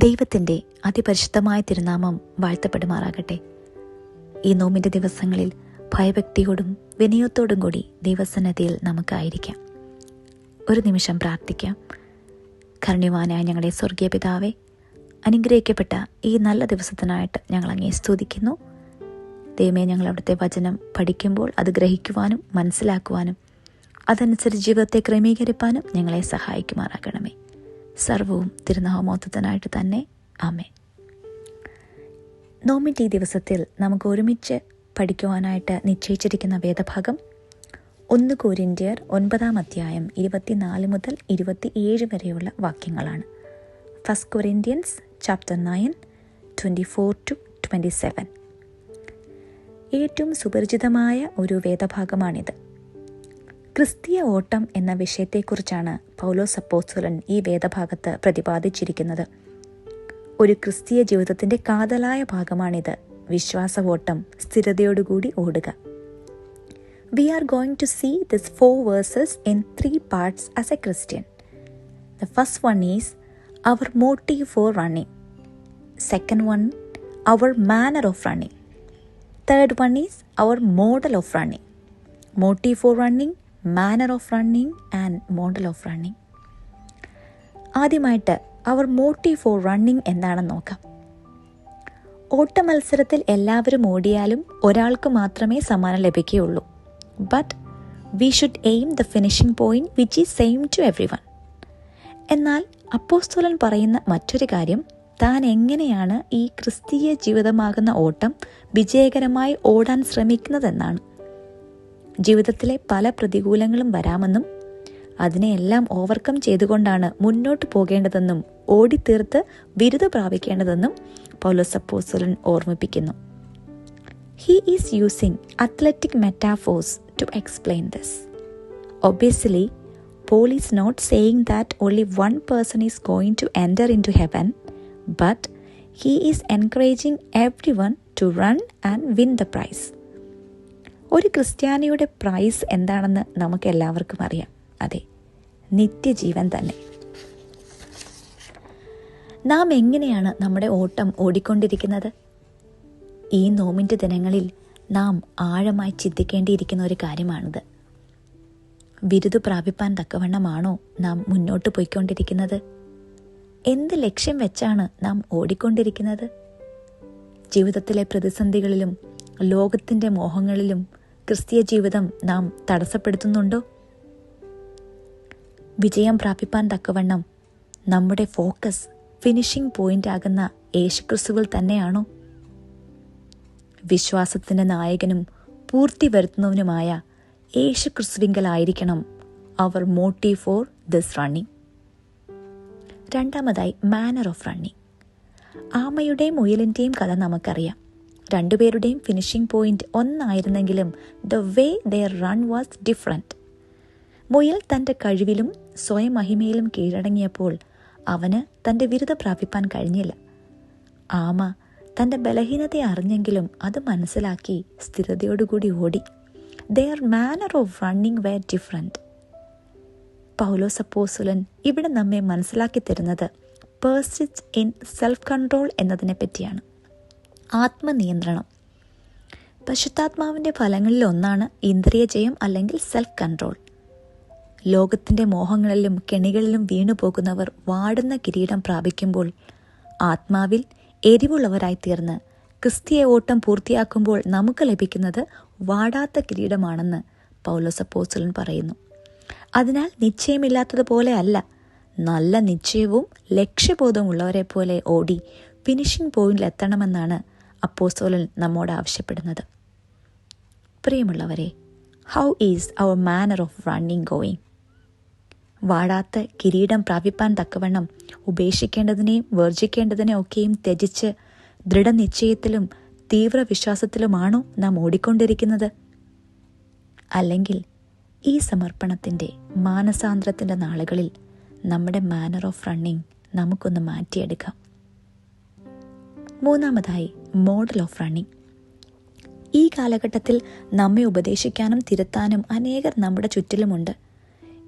ദൈവത്തിൻ്റെ അതിപരിശുദ്ധമായ തിരുനാമം വാഴ്ത്തപ്പെടുമാറാകട്ടെ. ഈ നോമ്പിൻ്റെ ദിവസങ്ങളിൽ ഭയഭക്തിയോടും വിനയത്തോടും കൂടി ദൈവസന്നിധിയിൽ നമുക്കായിരിക്കാം. ഒരു നിമിഷം പ്രാർത്ഥിക്കാം. കരുണ്യവാനായ ഞങ്ങളുടെ സ്വർഗീയ പിതാവേ, അനുഗ്രഹിക്കപ്പെട്ട ഈ നല്ല ദിവസത്തിനായിട്ട് ഞങ്ങൾ അങ്ങേ സ്തുതിക്കുന്നു. ദൈവമേ, ഞങ്ങൾ അവിടുത്തെ വചനം പഠിക്കുമ്പോൾ അത് ഗ്രഹിക്കുവാനും മനസ്സിലാക്കുവാനും അതനുസരിച്ച് ജീവിതത്തെ ക്രമീകരിപ്പാനും ഞങ്ങളെ സഹായിക്കുമാറാകണമേ. സർവവും തിരുനാമോത്തത്തിനായിട്ട് തന്നെ. ആമേൻ. നോമ്പിൻ്റെ ഈ ദിവസത്തിൽ നമുക്ക് ഒരുമിച്ച് പഠിക്കുവാനായിട്ട് നിശ്ചയിച്ചിരിക്കുന്ന വേദഭാഗം 1 കൊരിന്ത്യർ 9 അധ്യായം 24 മുതൽ 27 വരെയുള്ള വാക്യങ്ങളാണ്. 1 Corinthians chapter 9 24-27. ഏറ്റവും സുപരിചിതമായ ഒരു വേദഭാഗമാണിത്. ക്രിസ്തീയ ഓട്ടം എന്ന വിഷയത്തെക്കുറിച്ചാണ് പൗലോസ് അപ്പോസ്തലൻ ഈ വേദഭാഗത്ത് പ്രതിപാദിച്ചിരിക്കുന്നത്. ഒരു ക്രിസ്തീയ ജീവിതത്തിൻ്റെ കാതലായ ഭാഗമാണിത്. വിശ്വാസവോട്ടം സ്ഥിരതയോടുകൂടി ഓടുക. We are going to see these 4 verses in 3 parts as a Christian. The first one is our motive for running. Second one, our manner of running. Third one is our model of running. Motive for running, manner of running and model of running. ആദ്യമായിട്ട് അവർ motive four running എന്താണെന്ന് നോക്കാം. ഓട്ട മത്സരത്തിൽ എല്ലാവരും ഓടിയാലും ഒരാൾക്ക് മാത്രമേ സമ്മാനം ലഭിക്കുകയുള്ളൂ. But we should aim the finishing point which is same to every one. എന്നാൽ അപ്പോസ്തലൻ പറയുന്ന മറ്റൊരു കാര്യം, താൻ എങ്ങനെയാണ് ഈ ക്രിസ്തീയ ജീവിതമാകുന്ന ഓട്ടം വിജയകരമായി ഓടാൻ ശ്രമിക്കുന്നതെന്നാണ്. ജീവിതത്തിലെ പല പ്രതികൂലങ്ങളും വരാമെന്നും അതിനെയെല്ലാം ഓവർകം ചെയ്തുകൊണ്ടാണ് മുന്നോട്ട് പോകേണ്ടതെന്നും ഓടിത്തീർത്ത് ബിരുദ പ്രാപിക്കേണ്ടതെന്നും പൗലോസ് അപ്പോസ്തലൻ ഓർമ്മിപ്പിക്കുന്നു. He is using athletic metaphors to explain this. Obviously, Paul is not saying that only one person is going to enter into heaven, but he is encouraging everyone to run and win the prize. ഒരു ക്രിസ്ത്യാനിയുടെ price എന്താണെന്ന് നമുക്ക് എല്ലാവർക്കും അറിയാം. അതെ, നിത്യജീവൻ തന്നെ. നാം എങ്ങനെയാണ് നമ്മുടെ ഓട്ടം ഓടിക്കൊണ്ടിരിക്കുന്നത്? ഈ നോമ്പിൻ്റെ ദിനങ്ങളിൽ നാം ആഴമായി ചിന്തിക്കേണ്ടിയിരിക്കുന്ന ഒരു കാര്യമാണിത്. ബിരുദ പ്രാപിപ്പാൻ തക്കവണ്ണമാണോ നാം മുന്നോട്ട് പോയിക്കൊണ്ടിരിക്കുന്നത്? എന്ത് ലക്ഷ്യം വെച്ചാണ് നാം ഓടിക്കൊണ്ടിരിക്കുന്നത്? ജീവിതത്തിലെ പ്രതിസന്ധികളിലും ലോകത്തിൻ്റെ മോഹങ്ങളിലും ക്രിസ്തീയ ജീവിതം നാം തടസ്സപ്പെടുത്തുന്നുണ്ടോ? വിജയം പ്രാപിപ്പാൻ തക്കവണ്ണം നമ്മുടെ ഫോക്കസ് ഫിനിഷിംഗ് പോയിന്റ് ആകുന്ന യേശുക്രിസ്തുവിൽ തന്നെയാണോ? വിശ്വാസത്തിൻ്റെ നായകനും പൂർത്തി വരുത്തുന്നവനുമായ യേശുക്രിസ്തുവിങ്കലായിരിക്കണം അവർ മോട്ടീവ് ഫോർ ദിസ് റണ്ണിങ്. രണ്ടാമതായി, മാനർ ഓഫ് റണ്ണിങ്. ആമയുടെയും മുയലിൻ്റെയും കഥ നമുക്കറിയാം. രണ്ടുപേരുടെയും ഫിനിഷിംഗ് പോയിന്റ് ഒന്നായിരുന്നെങ്കിലും the way their run was different. മുയൽ തൻ്റെ കഴിവിലും സ്വയം മഹിമയിലും കീഴടങ്ങിയപ്പോൾ അവന് തൻ്റെ ബിരുദ പ്രാപിപ്പാൻ കഴിഞ്ഞില്ല. ആമ തൻ്റെ ബലഹീനതയെ അറിഞ്ഞെങ്കിലും അത് മനസ്സിലാക്കി സ്ഥിരതയോടുകൂടി ഓടി. Their manner of running were different. Paulos അപ്പോസ്തലൻ ഇവിടെ നമ്മെ മനസ്സിലാക്കി തരുന്നത് പേഴ്സിസ്റ്റ് ഇൻ സെൽഫ് കൺട്രോൾ എന്നതിനെ പറ്റിയാണ്. ആത്മനിയന്ത്രണം. പരിശുദ്ധാത്മാവിൻ്റെ ഫലങ്ങളിൽ ഒന്നാണ് ഇന്ദ്രിയ ജയം അല്ലെങ്കിൽ സെൽഫ് കൺട്രോൾ. ലോകത്തിൻ്റെ മോഹങ്ങളിലും കെണികളിലും വീണു പോകുന്നവർ വാടുന്ന കിരീടം പ്രാപിക്കുമ്പോൾ ആത്മാവിൽ എരിവുള്ളവരായി തീർന്ന് ക്രിസ്തീയ ഓട്ടം പൂർത്തിയാക്കുമ്പോൾ നമുക്ക് ലഭിക്കുന്നത് വാടാത്ത കിരീടമാണെന്ന് പൗലോസ് അപ്പോസ്തലൻ പറയുന്നു. അതിനാൽ നിശ്ചയമില്ലാത്തതുപോലെ അല്ല, നല്ല നിശ്ചയവും ലക്ഷ്യബോധവും ഉള്ളവരെ പോലെ ഓടി ഫിനിഷിംഗ് പോയിന്റിൽ എത്തണമെന്നാണ് അപ്പോസ്തലൻ നമ്മോട് ആവശ്യപ്പെടുന്നത്. പ്രിയമുള്ളവരെ, how is our manner of running going? വാടാത്ത കിരീടം പ്രാപിപ്പാൻ തക്കവണ്ണം ഉപേക്ഷിക്കേണ്ടതിനെയും വർജിക്കേണ്ടതിനെ ഒക്കെയും ത്യജിച്ച് ദൃഢനിശ്ചയത്തിലും തീവ്ര വിശ്വാസത്തിലുമാണോ നാം ഓടിക്കൊണ്ടിരിക്കുന്നത്? അല്ലെങ്കിൽ ഈ സമർപ്പണത്തിൻ്റെ മാനസാന്തരത്തിൻ്റെ നാളുകളിൽ നമ്മുടെ മാനർ ഓഫ് റണ്ണിങ് നമുക്കൊന്ന് മാറ്റിയെടുക്കാം. മൂന്നാമതായി, മോഡൽ ഓഫ് റണ്ണിങ്. ഈ കാലഘട്ടത്തിൽ നമ്മെ ഉപദേശിക്കാനും തിരുത്താനും അനേകർ നമ്മുടെ ചുറ്റിലുമുണ്ട്.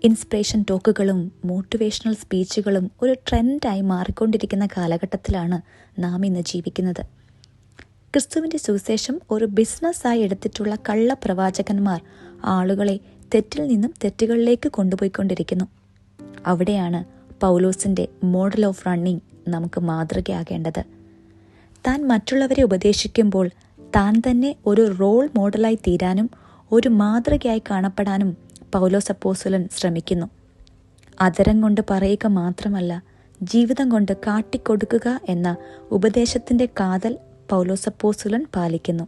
ഇൻസ്പിറേഷൻ ടോക്കുകളും മോട്ടിവേഷണൽ സ്പീച്ചുകളും ഒരു ട്രെൻഡായി മാറിക്കൊണ്ടിരിക്കുന്ന കാലഘട്ടത്തിലാണ് നാം ഇന്ന് ജീവിക്കുന്നത്. ക്രിസ്തുവിൻ്റെ സുവിശേഷം ഒരു ബിസിനസ്സായി എടുത്തിട്ടുള്ള കള്ളപ്രവാചകന്മാർ ആളുകളെ തെറ്റിൽ നിന്നും തെറ്റുകളിലേക്ക് കൊണ്ടുപോയിക്കൊണ്ടിരിക്കുന്നു. അവിടെയാണ് പൗലോസിൻ്റെ മോഡൽ ഓഫ് റണ്ണിങ് നമുക്ക് മാതൃകയാകേണ്ടത്. താൻ മറ്റുള്ളവരെ ഉപദേശിക്കുമ്പോൾ താൻ തന്നെ ഒരു റോൾ മോഡലായി തീരാനും ഒരു മാതൃകയായി കാണപ്പെടാനും പൗലോസ് അപ്പോസ്തലൻ ശ്രമിക്കുന്നു. അതരം കൊണ്ട് പറയുക മാത്രമല്ല, ജീവിതം കൊണ്ട് കാട്ടിക്കൊടുക്കുക എന്ന ഉപദേശത്തിൻ്റെ കാതൽ പൗലോസ് അപ്പോസ്തലൻ പാലിക്കുന്നു.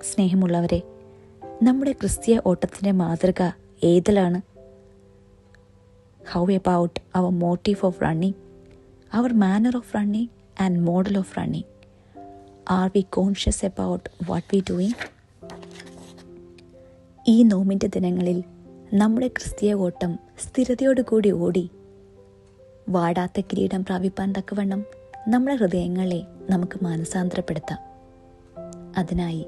സ്നേഹമുള്ളവരെ, നമ്മുടെ ക്രിസ്തീയ ഓട്ടത്തിൻ്റെ മാതൃക ഏതിലാണ്? How about our motive of running, our manner of running and model of running? Are we conscious about what we doing? ഈ നോമ്പിൻ്റെ ദിനങ്ങളിൽ നമ്മുടെ ക്രിസ്തീയ ഓട്ടം സ്ഥിരതയോടുകൂടി ഓടി വാടാത്ത കിരീടം പ്രാപിപ്പാൻ തക്കവണ്ണം നമ്മുടെ ഹൃദയങ്ങളെ നമുക്ക് മാനസാന്തരപ്പെടുത്താം. അതിനായി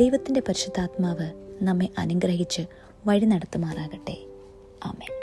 ദൈവത്തിൻ്റെ പരിശുദ്ധാത്മാവ് നമ്മെ അനുഗ്രഹിച്ച് വഴി നടത്തുമാറാകട്ടെ. ആമേൻ.